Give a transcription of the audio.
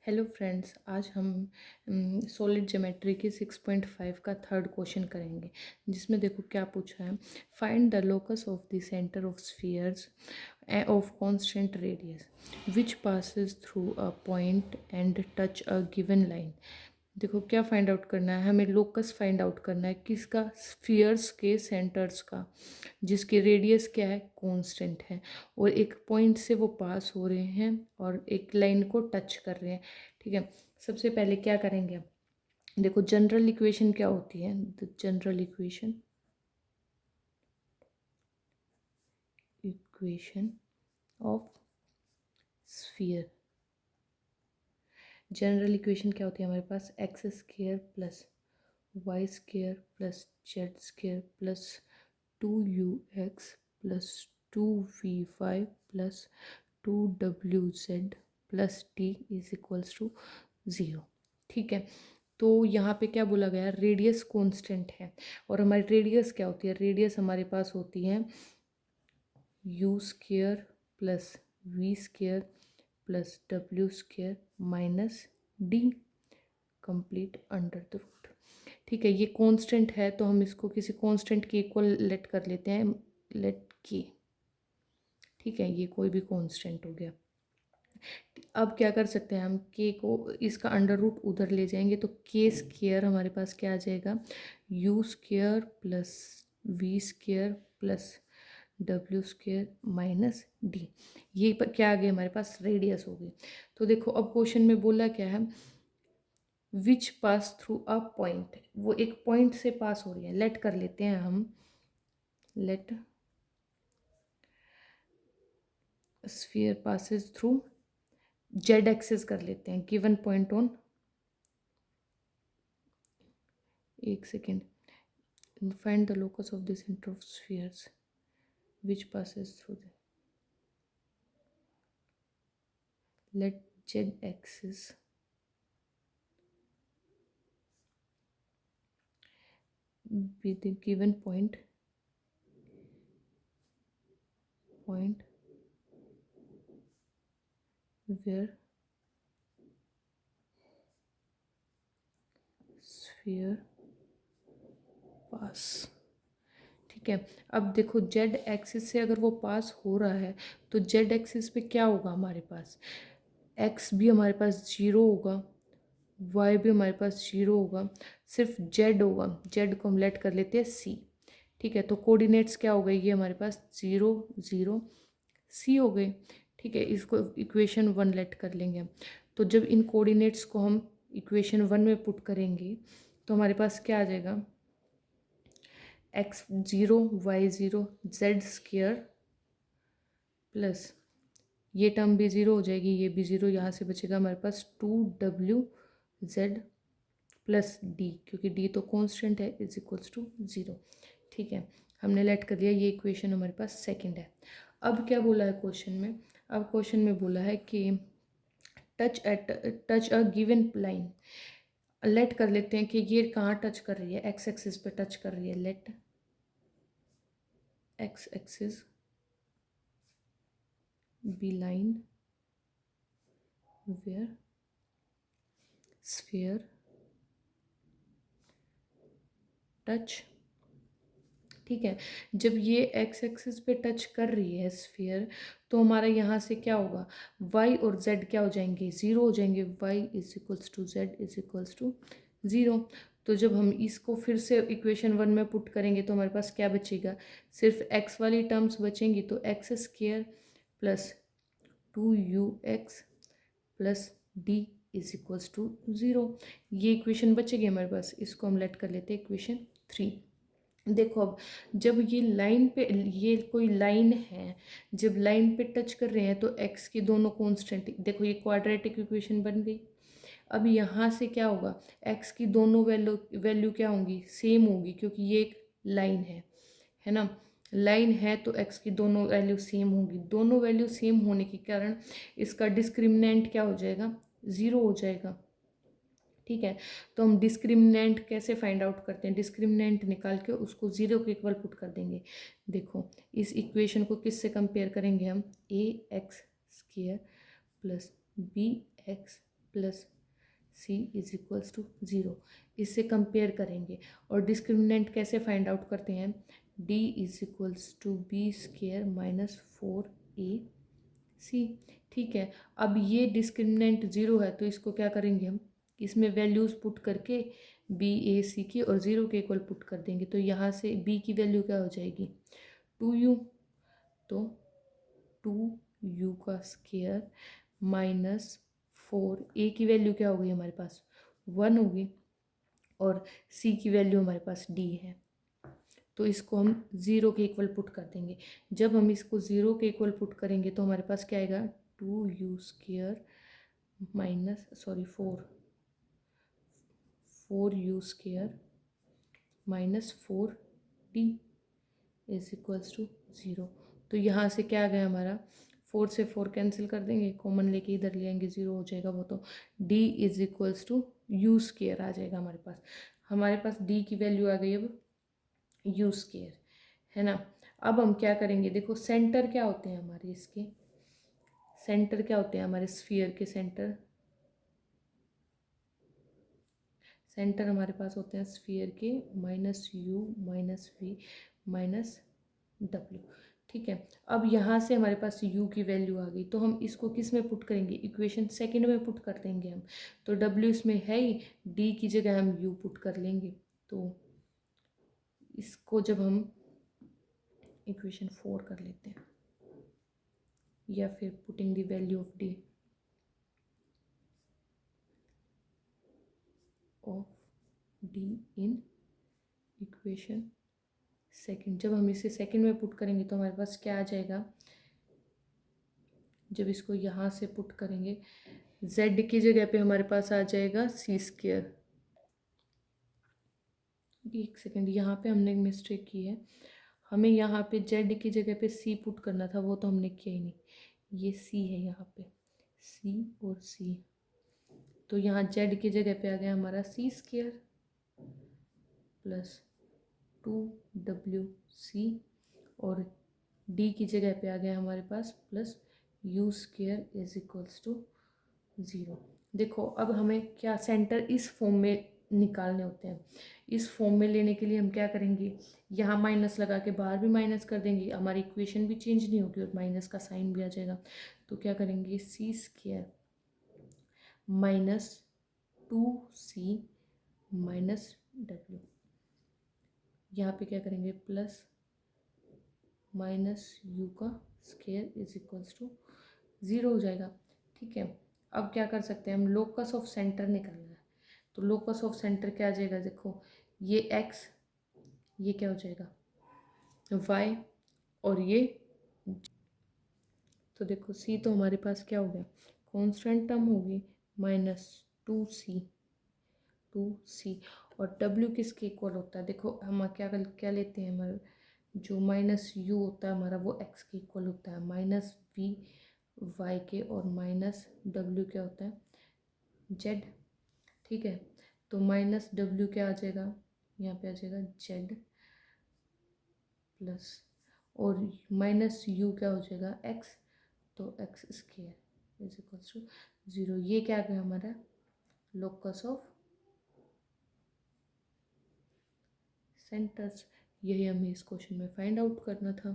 Hello friends, आज हम solid geometry की 6.5 का थर्ड क्वेश्चन करेंगे, जिसमें देखो क्या पूछा है। Find the locus of the centre of spheres of constant radius which passes through a point and touch a given line. देखो क्या फाइंड आउट करना है, हमें लोकस फाइंड आउट करना है किसका, स्फीयर्स के सेंटर्स का, जिसकी रेडियस क्या है, कांस्टेंट है, और एक पॉइंट से वो पास हो रहे हैं और एक लाइन को टच कर रहे हैं। ठीक है, सबसे पहले क्या करेंगे, देखो जनरल इक्वेशन क्या होती है, the general equation of sphere. General equation क्या होती है हमारे पास, X square plus Y square plus Z square plus 2ux plus 2v5 plus 2wz plus T is equals to 0। ठीक है, तो यहाँ पे क्या बोला गया, रेडियस कांस्टेंट है, और हमारी रेडियस क्या होती है, रेडियस हमारे पास होती है U square plus V square plus W square minus D complete under the root. ठीक है, ये कांस्टेंट है तो हम इसको किसी कांस्टेंट के इक्वल लेट कर लेते हैं, लेट के। ठीक है, ये कोई भी कांस्टेंट हो गया। अब क्या कर सकते हैं हम, के को इसका अंडर रूट उधर ले जाएंगे तो के स्क्वेयर हमारे पास क्या आ जाएगा, U square plus V square plus W square minus D. ये क्या आ गया हमारे पास, रेडियस हो गई। तो देखो अब क्वेश्चन में बोला क्या है, विच पास थ्रू अ पॉइंट, वो एक पॉइंट से पास हो रही है, लेट कर लेते हैं हम, let sphere passes through Z axis कर लेते हैं, गिवन पॉइंट ऑन, एक second, find the locus of the center of spheres which passes through the, let z axis be the given point where sphere pass। ठीक है, अब देखो Z axis से अगर वो पास हो रहा है तो जेड एक्सिस पे क्या होगा हमारे पास, एक्स भी हमारे पास जीरो होगा, वाई भी हमारे पास जीरो होगा, सिर्फ जेड होगा, जेड को हम लेट कर लेते हैं सी। ठीक है, तो कोऑर्डिनेट्स क्या हो गई, ये हमारे पास 0 0 सी हो गए। ठीक है, इसको इक्वेशन 1 लेट कर लेंगे हम। तो जब इन कोऑर्डिनेट्स को हम इक्वेशन 1 में पुट करेंगे तो हमारे पास क्या आ जाएगा, X 0 Y 0 Z square plus ये टर्म भी ज़ीरो हो जाएगी, ये भी ज़ीरो, यहाँ से बचेगा हमारे पास 2wz प्लस डी, क्योंकि डी तो कांस्टेंट है, इज इक्वल्स टू 0। ठीक है, हमने लेट कर लिया, ये इक्वेशन हमारे पास सेकंड है। अब क्या बोला है क्वेश्चन में, अब क्वेश्चन में बोला है कि touch a given line. Let कर लेते हैं कि ये कहाँ टच कर रही है, एक्स एक्सिस पे टच कर रही है, let X axis B line where sphere touch. ठीक है, जब ये एक्स एक्सिस पे टच कर रही है स्फीयर, तो हमारा यहाँ से क्या होगा, वाई और जेड क्या हो जाएंगे, ज़ीरो हो जाएंगे, Y is equals to Z is equals to 0। तो जब हम इसको फिर से इक्वेशन 1 में पुट करेंगे तो हमारे पास क्या बचेगा, सिर्फ एक्स वाली टर्म्स बचेंगी, तो X square plus 2ux plus D is equals to 0। ये इक्वेशन बचेगी हमारे पास, इसको हम लेट कर लेते हैं इक्वेशन 3। देखो अब जब ये लाइन पे, ये कोई लाइन है, जब लाइन पे टच कर रहे हैं तो एक्स की दोनों कांस्टेंट, देखो ये क्वाड्रेटिक इक्वेशन बन गई। अब यहाँ से क्या होगा, एक्स की दोनों वैल्यू क्या होंगी, सेम होगी, क्योंकि ये एक लाइन है ना, लाइन है तो एक्स की दोनों वैल्यू सेम होगी, दोनों वैल्यू सेम होने के कारण इसका डिस्क्रिमिनेंट क्या हो जाएगा, 0 हो जाएगा। ठीक है, तो हम डिस्क्रिमिनेंट कैसे फाइंड आउट करते हैं, डिस्क्रिमिनेंट निकाल के उसको 0 के इक्वल पुट कर देंगे। देखो इस इक्वेशन को किससे कंपेयर करेंगे हम, A X square plus B X plus C is equals to zero. इससे कंपेयर करेंगे और डिस्क्रिमिनेंट कैसे फाइंड आउट करते हैं, D is equals to B square minus 4ac। ठीक है, अब ये डिस्क्रिमिनेंट ज़ीरो है तो इसको क्या करेंगे हम, इसमें वैल्यूज़ पुट करके बी ए सी की और ज़ीरो के इक्वल पुट कर देंगे। तो यहाँ से बी की वैल्यू क्या हो जाएगी 2u, तो 2u का स्क्वायर माइनस 4, ए की वैल्यू क्या होगी हमारे पास 1 होगी और सी की वैल्यू हमारे पास डी है। तो इसको हम ज़ीरो के इक्वल पुट कर देंगे। जब हम इसको ज़ीरो के इक्वल पुट करेंगे तो हमारे पास क्या आएगा 2u² minus 4u² minus 4d is equals to zero. तो यहाँ से क्या आ गया हमारा 4 से 4 कैंसिल कर देंगे, कॉमन लेके इधर ले आएंगे, ज़ीरो हो जाएगा वो। तो d is equals to u² आ जाएगा हमारे पास। हमारे पास d की वैल्यू आ गई अब u², है ना। अब हम क्या करेंगे, देखो सेंटर क्या होते हैं हमारे, इसके सेंटर क्या होते हैं हमारे स्फीयर के सेंटर, सेंटर हमारे पास होते हैं स्फीयर के minus U minus V minus W. ठीक है, अब यहाँ से हमारे पास u की वैल्यू आ गई तो हम इसको किस में पुट करेंगे, इक्वेशन सेकंड में पुट कर देंगे हम। तो w इसमें है ही, d की जगह हम u पुट कर लेंगे। तो इसको जब हम इक्वेशन 4 कर लेते हैं, या फिर putting the value of d in equation second, जब हम इसे सेकंड में पुट करेंगे तो हमारे पास क्या आ जाएगा, जब इसको यहाँ से पुट करेंगे z की जगह पे हमारे पास आ जाएगा c²। एक सेकंड, यहाँ पे हमने एक मिस्टेक की है, हमें यहाँ पे z की जगह पे c पुट करना था, वो तो हमने किया ही नहीं। ये c है यहाँ पे, c और c, तो यहाँ z की जगह पे आ गया हमारा c² प्लस 2wc और d की जगह पे आ गया हमारे पास plus u² is equals to zero. देखो अब हमें क्या सेंटर इस फॉर्म में निकालने होते हैं, इस फॉर्म में लेने के लिए हम क्या करेंगे, यहाँ माइनस लगा के बाहर भी माइनस कर देंगे, हमारी इक्वेशन भी चेंज नहीं होगी और माइनस का साइन भी आ जाएगा। तो क्या करेंगे c² minus 2c minus w, यहाँ पे क्या करेंगे प्लस माइनस u का square is equals to zero हो जाएगा। ठीक है, अब क्या कर सकते हैं हम, लोकस ऑफ सेंटर निकालना है। तो लोकस ऑफ सेंटर क्या आ जाएगा, देखो ये x, ये क्या हो जाएगा y और ये, तो देखो c तो हमारे पास क्या हो गया कांस्टेंट टर्म होगी माइनस 2c और w किसके इक्वल होता है, देखो हम क्या लेते हैं, हमारे जो माइनस u होता है हमारा वो x के इक्वल होता है, माइनस v y के, और माइनस w क्या होता है z। ठीक है, तो माइनस w क्या आ जाएगा, यहाँ पे आ जाएगा z प्लस, और माइनस u क्या हो जाएगा x, तो x² is equals to zero. ये क्या आ गया हमारा लोकस ऑफ सेंटर्स। यही हमें इस क्वेश्चन में फाइंड आउट करना था।